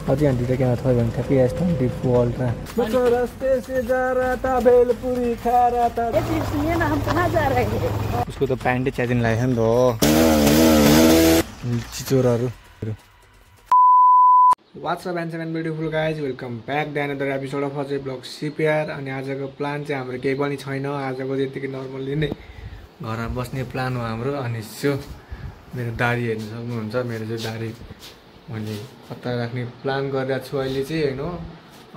अझै आन्टी क्या थोड़ा भने ठ्याक्कै S24 अल्ट्रा रास्ते से जा रहा था भेलपुरी खा रहा था। सुनिए ना हम कहाँ जा रहे हैं। उसको त प्यान्टै च्यादिन लाग्यो नि त चिचोरहरू। What's up and beautiful guys welcome back the another episode of Ajay vlog CPR. अनि आजको प्लान चाहिँ हाम्रो केही पनि छैन। आजको त्यतिकै नर्मल्ली नै घरमा बस्ने प्लान हो हाम्रो। अनि सो मेरो दाढी हेर्नु सक्नुहुन्छ। मेरो चाहिँ दाढी मैले कता राख्ने प्लान गरिरहेको छु अहिले चाहिँ होइन।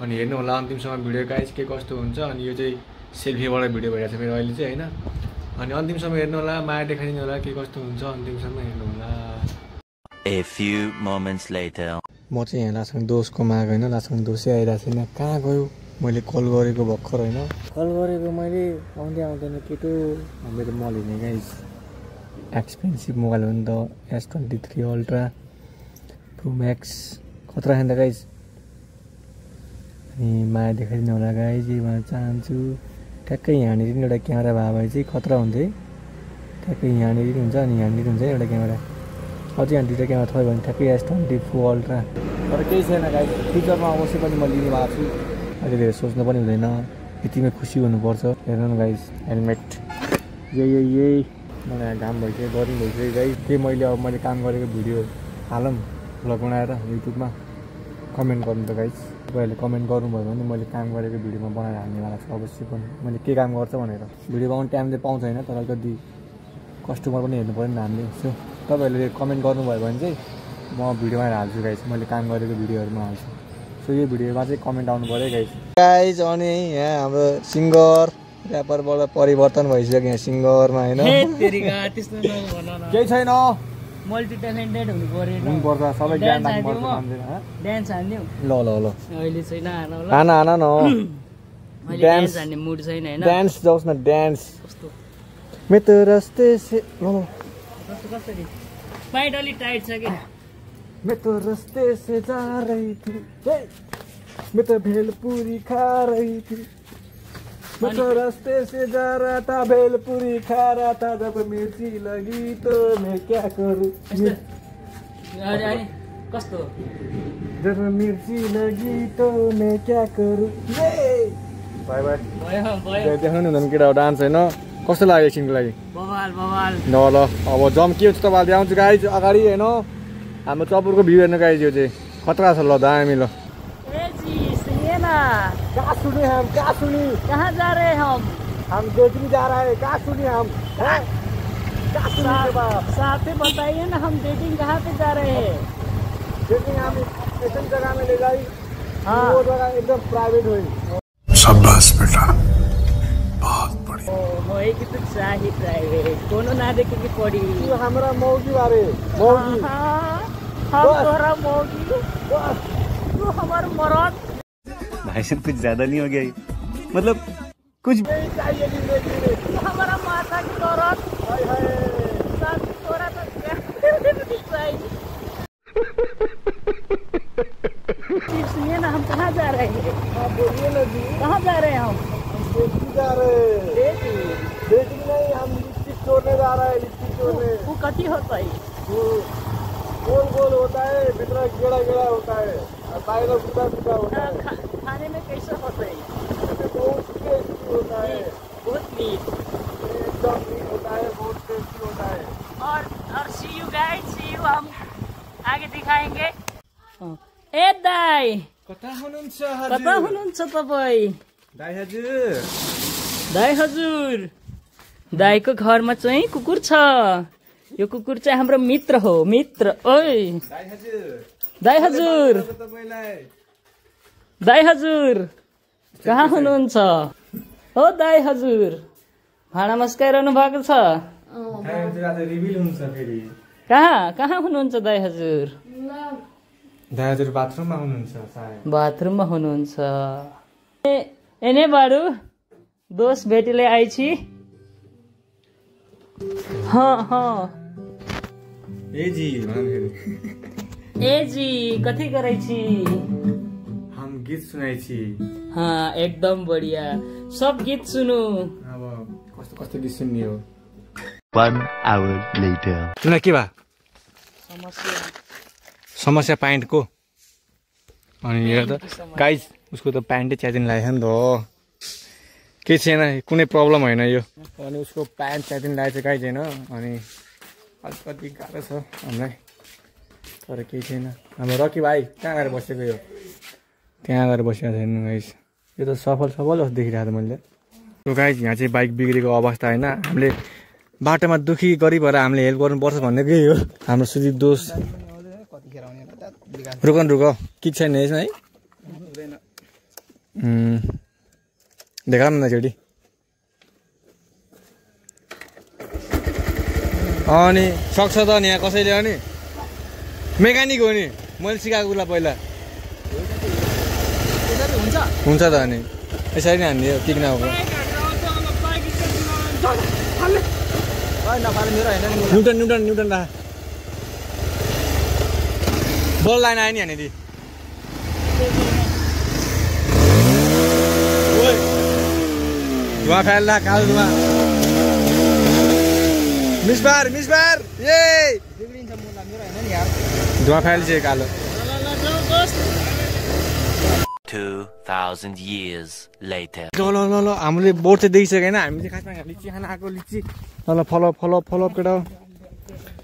अनि हेर्नु होला अन्तिमसम्म भिडियो गाइज के कस्तो हुन्छ। अनि यो चाहिँ सेल्फीबाट भिडियो भइरहेको छ मेरो अहिले चाहिँ होइन। अनि अन्तिमसम्म हेर्नु होला, माया देखाइदिनु होला के कस्तो हुन्छ। अन्तिमसम्म हेर्नु होला। A few moments later. म चाहिँ यहाँ लासँग दोषको माग होइन, लासँग दोषै आइरहेको छैन। कहाँ गयो मैले कल गरेको भर्खर होइन, कल गरेको मैले आउँदै आउँदैन केटो। मेरो म लिने गाइज एक्सपेन्सिभ मोबाइल हो नि त S23 अल्ट्रा प्रो म्याक्स खतरा खान्छ गाइज। अनि माया देखाइदिनु होला गाइज यही भन्न चाहन्छु। ठ्याक्कै यहाँनिर एउटा क्यामेरा भए भए चाहिँ खतरा हुन्थ्यो है। ठ्याक्कै यहाँनिर हुन्छ अनि यहाँनिर हुन्छ एउटा क्यामेरा। अझै यहाँ दुईवटा क्यामेरा थोरै भने ठ्याक्कै S24 अल्ट्रा। तर केही छैन गाइज, फ्युचरमा अवश्य पनि म लिने भएको छु। अहिले धेरै सोच्नु पनि हुँदैन, यतिमै खुसी हुनुपर्छ। हेर्नु न गाइज हेलमेट यही मलाई यहाँ घाम भइसक्यो, बोरिङ भइसक्यो गाइज। के मैले अब मैले काम गरेको भिडियो हालौँ भ्लग बनाएर युट्युबमा कमेन्ट गर्नु त गाइज। तपाईँहरूले कमेन्ट गर्नुभयो भने मैले काम गरेको भिडियोमा बनाएर हाल्नेवाला छु अवश्य पनि। मैले के काम गर्छ भनेर भिडियो बनाउने टाइम चाहिँ पाउँछ होइन, तर अलिकति कस्टमर पनि हेर्नु पऱ्यो नि हामीले। सो तपाईँहरूले कमेन्ट गर्नुभयो भने चाहिँ म भिडियोमा हाल्छु गाइज, मैले काम गरेको भिडियोहरूमा हाल्छु। सो यो भिडियोमा चाहिँ कमेन्ट आउनु पऱ्यो गाइज। अनि यहाँ हाम्रो सिङ्गर ऱ्यापरबाट परिवर्तन भइसक्यो यहाँ सिङ्गरमा होइन। केही छैन, मल्टी ट्यालेन्टेड हुनु पर्यो हुनुपर्छ, सबै ज्ञान राख्नुपर्छ। डान्स हान्ने ल अहिले छैन हान न डान्स हान्ने मुड छैन हैन। डान्स जाओस् न डान्स मैं तो रास्ते से कसरी पाइट अलि टाइट छ के। मैं तो रास्ते से जा रही थी, मैं तो भेलपुरी खा रही थी, मैं तो रास्ते से जा रहा था भेलपुरी खा रहा था, जब मिर्ची लगी तो मैं क्या करूं। अरे कस्तो जब मिर्ची लगी तो मैं क्या करूं। बाय बाय भयो देख्नु नि केटा डान्स होइन कस्तो लाग्यो एकछिनको लागि। बवाल ल अब जम के हुन्छ तपाईँले आउँछु गाइज अगाडि होइन। हाम्रो चपुरको भ्यू हेर्नु गाइज, यो चाहिँ खतरा छ। ल दामी ल कहाँ सुने हम, कहाँ सुनी, कहाँ जा रहे हम डेटिंग जा रहे हैं। कहाँ सुनी हम, साथ में बताइए ना हम डेटिंग कहाँ पे जा रहे हैं। डेटिंग हम ऐसी जगह में ले जाई, हाँ वो जगह एकदम प्राइवेट हुई। शाबाश बेटा बहुत बढ़िया। मोए की तो चाही प्राइवेट कोनो ना देखे की पड़ी। तू हमरा मौगी बारे मौगी, हम तोरा मौगी, तू हमार मरद। भाई साहब कुछ ज्यादा नहीं हो गया मतलब कुछ चाहिए तू हमारा माथा की औरत साथ तोरा तो चाहिए। सुनिए ना हम कहाँ जा रहे हैं। बोलिए ना जी, कहाँ जा रहे हैं हम डेटिंग जा रहे हैं। डेटिंग नहीं, हम लिपस्टिक छोड़ने जा रहे हैं। लिपस्टिक छोड़ने वो कथी होता है, गोल गोल होता है, भीतर गेड़ा गेड़ा होता है और बाहर बुटा बुटा होता है। खाने में कैसा होता है। बहुत टेस्टी होता है, बहुत मीठ एकदम मीठ होता है, बहुत टेस्टी होता है। और see you guys, see you हम आगे दिखाएंगे। ए दाई कता हुनुहुन्छ तपाईँ। दाई हजुर दाईको घरमा चाहिँ कुकुर छ। यो कुकुर चाहिँ हाम्रो मित्र हो, मित्र। ओइ दाई हजुर कहाँ हुनुहुन्छ हो दाई हजुर। भाँडा मस्काइरहनु भएको छ। कहाँ हुनुहुन्छ दाई हजुर। दाई हजुर बाथरुममा हुनुहुन्छ सायद। बाथरुममा हुनुहुन्छ। एने बाडू दोस्त भेटीले आइछि। हाँ ए जी कथी करै छी। हम गीत सुनाइ छी। हाँ एकदम बढ़िया, सब गीत सुनु। अब कस्तो गीत सुन्ने हो। 1 hour later. तिमीलाई के भा समस्या प्यान्टको अनि हेर त गाइज उसको त प्यान्टै च्यातिन लागेको नि त हो केही छैन कुनै प्रब्लम होइन यो अनि उसको प्यान्ट च्यातिन लागेको छ गाइज होइन अनि अलिकति गाह्रो छ हामीलाई तर केही छैन हाम्रो रकी भाइ कहाँ गएर बसेको यो त्यहाँ गएर बसिरहेको छैन गाइज यो त सफल जस्तो देखिरहेको थिएँ मैले यो गाइज यहाँ चाहिँ बाइक बिग्रेको अवस्था होइन हामीले बाटोमा दुखी गरिब भएर हामीले हेल्प गर्नुपर्छ भन्ने केही हो हाम्रो सुदीप दोष रुक कि छैन यसमा है देखा न चेटी अनि सक्छ त नि यहाँ कसैले अनि मेकानिक हो नि मैले सिकाएको उसलाई पहिला हुन्छ त अनि यसरी नै हान्ने किक नभएको न्युटन राख बल लाइन आयो नि यहाँनिर धुवा फ्याल्ला कालो धुवा मिसबार ए धुवा फ्यालिसक्यो कालो 2000 years later. ल हामीले बोर्ड चाहिँ देखिसक्यो होइन हामी चाहिँ खासमा लिची खान आएको लिची ल फलो केटा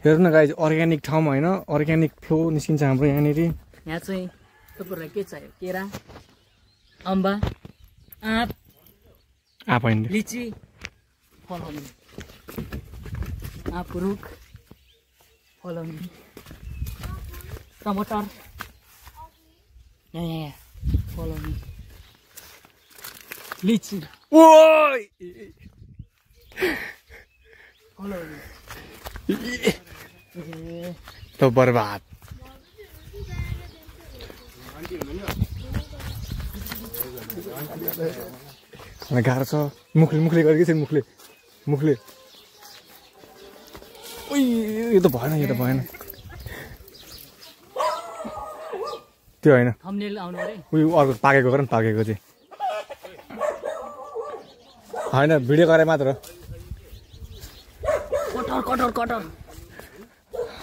हेर्नु न गाइज अर्ग्यानिक ठाउँमा होइन अर्ग्यानिक फ्लो निस्किन्छ हाम्रो यहाँनिर यहाँ चाहिँ तपाईँहरूलाई के चाहियो केरा अम्बा आँप होइन लिची फलाउने आँप रुख फलाउने टमाटर यहाँ फलाउने लिची ओइ फलाउने त बर्बाद गाह्रो छ मुखले गरेको छ मुखले यो त भएन त्यो होइन थम्बनेल आउनु अरे उयो अर्को पाकेको गर न पाकेको चाहिँ होइन भिडियो गरे मात्र कटर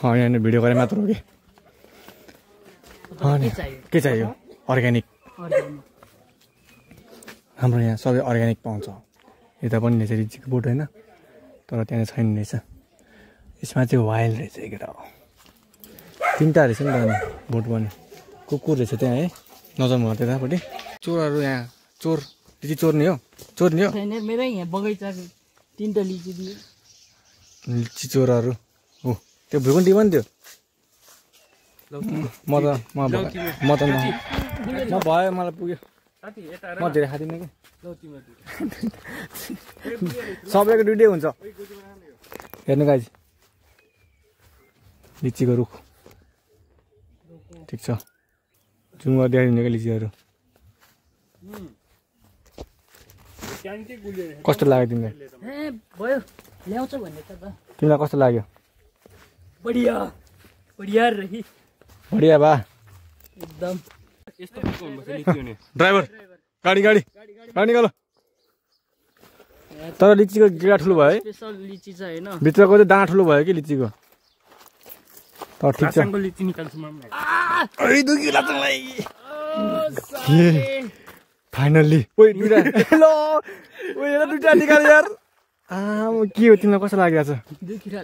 होइन भिडियो गरे मात्र हो कि के चाहियो अर्ग्यानिक हाम्रो यहाँ सबै अर्ग्यानिक पाउँछ यता पनि रहेछ लिचीको बोट होइन तर त्यहाँ छैन रहेछ यसमा चाहिँ वाइल्ड रहेछ केटा हो 3टा रहेछ नि त बोट पनि कुकुर रहेछ त्यहाँ है नजाउनु भयो त्यतापट्टि चोरहरू यहाँ लिची चोर्ने हो मेरो यहाँ बगैँचा 3टा लिची दियो लिची चोरहरू हो त्यो भुइँटी पनि त्यो म भयो मलाई पुग्यो म धेरै खाँदिनँ कि सबैको दुइटै हुन्छ हेर्नु गाइज लिचीको रुख ठिक छ जुम गरेर देखाइदिनु क्या लिचीहरू कस्तो लाग्यो तिमीलाई भयो ल्याउँछ भन्ने त तिमीलाई कस्तो लाग्यो बढिया बा एकदम ड्राइभर गाडी निकाल तर लिचीको गिरा ठुलो भयो है स्पेशल लिची छ हैन भित्रको चाहिँ दाना ठुलो भयो कि लिचीको तर ठिक छ लिची निकाल्छु म फाइनल्ली दुईटा निकाल यार के हो तिमीलाई कस्तो लागिरहेको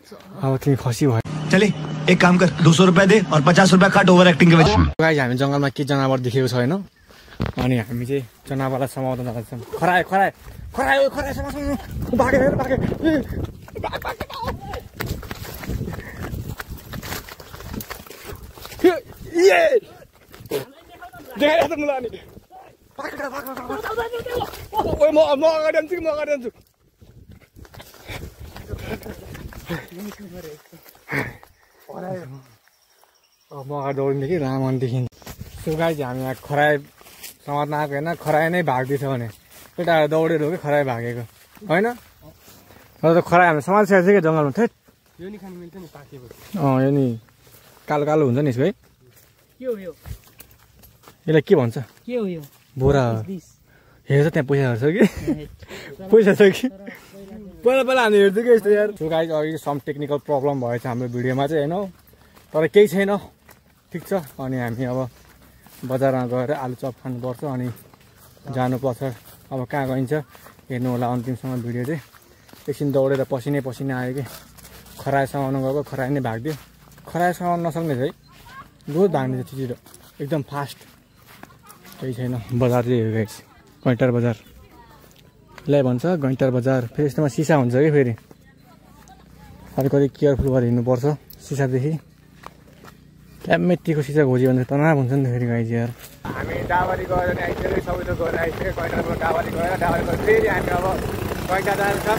छ अब तिमी खसी भयो चले एक काम कर 200 रुपया दे और 50 रुपया काट ओभर एक्टिंग के वजह गाइस हामी जंगलमा के जनावर देखेको छ हैन अनि हामी चाहिँ जनावरलाई समाउन जान्छौँ खरायो भागे ये देखाइरहेको मलाई अनि ओइ म अगाडि आउँछु म अगाडि दौडिने कि रामनदेखि सो गाइस हामी यहाँ खरायो समात्न आएको होइन खरायो नै भाग्दैछ भने केटा दौडेर हो कि खरायो भागेको होइन तर त खरायो हामी समातिसकेको छ क्या जङ्गलमा थेट यो नि खानु मिल्छ नि पाकेको यो नि कालो हुन्छ नि यसको है के हो यो यसलाई के भन्छ के हो यो बोरा हेर्छ त्यहाँ पैसा छ कि पैसा छ कि पहिला हामी हेर्थ्यो कि यस्तो यार। सो गाइज अघि सम टेक्निकल प्रब्लम भएछ हाम्रो भिडियोमा चाहिँ होइन, तर केही छैन, ठिक छ। अनि हामी अब बजारमा गएर आलु चप खानुपर्छ अनि जानुपर्छ। अब कहाँ गइन्छ हेर्नु होला अन्तिमसम्म भिडियो चाहिँ। एकछिन दौडेर पसिनै आयो कि खरायो समाउनु गएको, खरायो नै भागिदियो। खरायो समाउनु नसक्ने चाहिँ बहुत भाग्ने चाहिँ छिटो एकदम फास्ट। केही छैन। बजार चाहिँ हेरेको गाइस, गैँटार बजार ल्याइ भन्छ, गैँटार बजार। फेरि यस्तोमा सिसा हुन्छ कि फेरि अलिकति केयरफुल गरेर हिँड्नुपर्छ सिसादेखि। ट्याम्मेटीको सिसा खोज्यो भने तनाव हुन्छ नि त फेरि गाइस यार। हामी डाबारी गएर नि आइसक्यो, सबै थोक गएर आइसक्यो। गैँटारबाट डाबारी गएर फेरि हामी अब गैँटा जान्छौँ।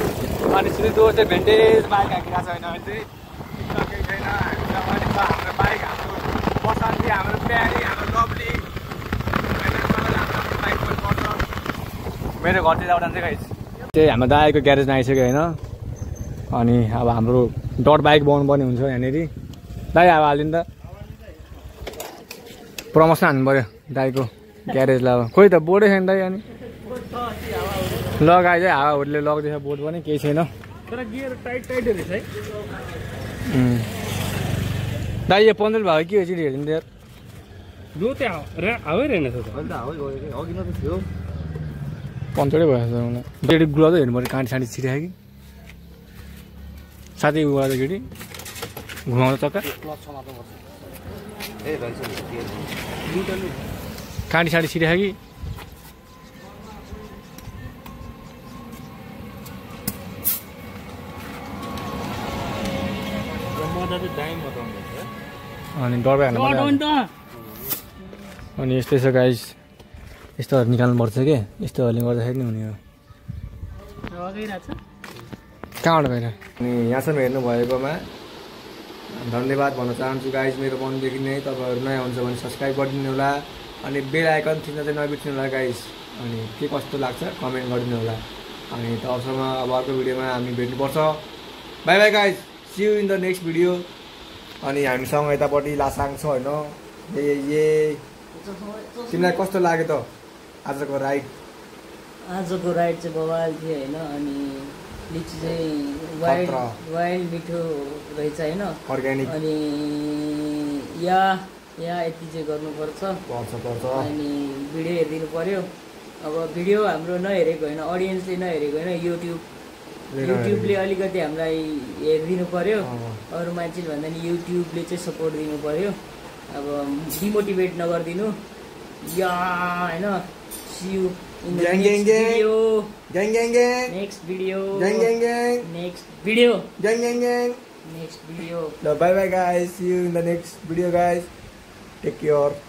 अनि सिधो चाहिँ भेन्टेज बाइक हाकिरहेको छ होइन चाहिँ केही छैन। हामीसँग अनि छ हाम्रो बाइक, हाम्रो बसन्ती, हाम्रो प्यारी, हाम्रो लभली। मेरो घर चाहिँ जाँदा चाहिँ गाइस चाहिँ हाम्रो दाइको ग्यारेजमा आइसक्यो होइन। अनि अब हाम्रो डट बाइक बनाउनुपर्ने हुन्छ यहाँनिर। दाइ अब हालिदिनु त, प्रमोसन हान्नु पऱ्यो दाइको ग्यारेजलाई। अब खोइ त बोर्डै छैन दाइ। अनि लगाइ चाहिँ हावाहरूले लगिदिएछ बोर्ड पनि, केही छैन। तर गियर टाइट रहेछ है दाइ। यो पन्ध्र भयो के हो चाहिँ हेरिदिनु त यार। लु त्यहाँ हावै रहेनछ त। अघि न त थियो पन्चरै भएछ मलाई। गेडी गुला त हेर्नु पऱ्यो, काँटी साँटी छिरायो कि साथै उ गर्दा गेडी घुमाउँदा चक्का काँटी साँटी छिरायो कि। अनि डर भएन अनि यस्तै छ गाइस। यस्तोहरू निकाल्नुपर्छ कि, यस्तोहरूले गर्दाखेरि नि हुने हो। कहाँबाट गएर अनि यहाँसम्म हेर्नु भएकोमा धन्यवाद भन्न चाहन्छु गाइस। मेरो मनदेखि नै तपाईँहरू नयाँ हुन्छ भने सब्सक्राइब गरिदिनु होला। अनि बेल आइकन थिच्न चाहिँ नबिर्सिनु होला गाइस। अनि के कस्तो लाग्छ कमेन्ट गरिदिनु होला। अनि तबसम्म अब अर्को भिडियोमा हामी भेट्नुपर्छ। Bye bye guys, see you in the next video. अनि हामीसँग यतापट्टि लासाङ छ होइन। तिमीलाई कस्तो लाग्यो त आजको राइड? आजको राइड चाहिँ बवाल थियो होइन। अनि लिची चाहिँ वाइल्ड मिठो रहेछ होइन, अर्ग्यानिक। अनि यहाँ यति चाहिँ गर्नुपर्छ। अनि भिडियो हेरिदिनु पर्यो। अब भिडियो हाम्रो नहेरेको होइन, अडियन्सले नहेरेको होइन, युट्युबले अलिकति हामीलाई हेरिदिनु पर्यो। अरू मान्छेले भन्दा नि युट्युबले चाहिँ सपोर्ट दिनु पर्यो। अब डिमोटिभेट नगरिदिनु या होइन। See you in the next video. Next video. Bye bye guys. See you in the next video guys. Take care.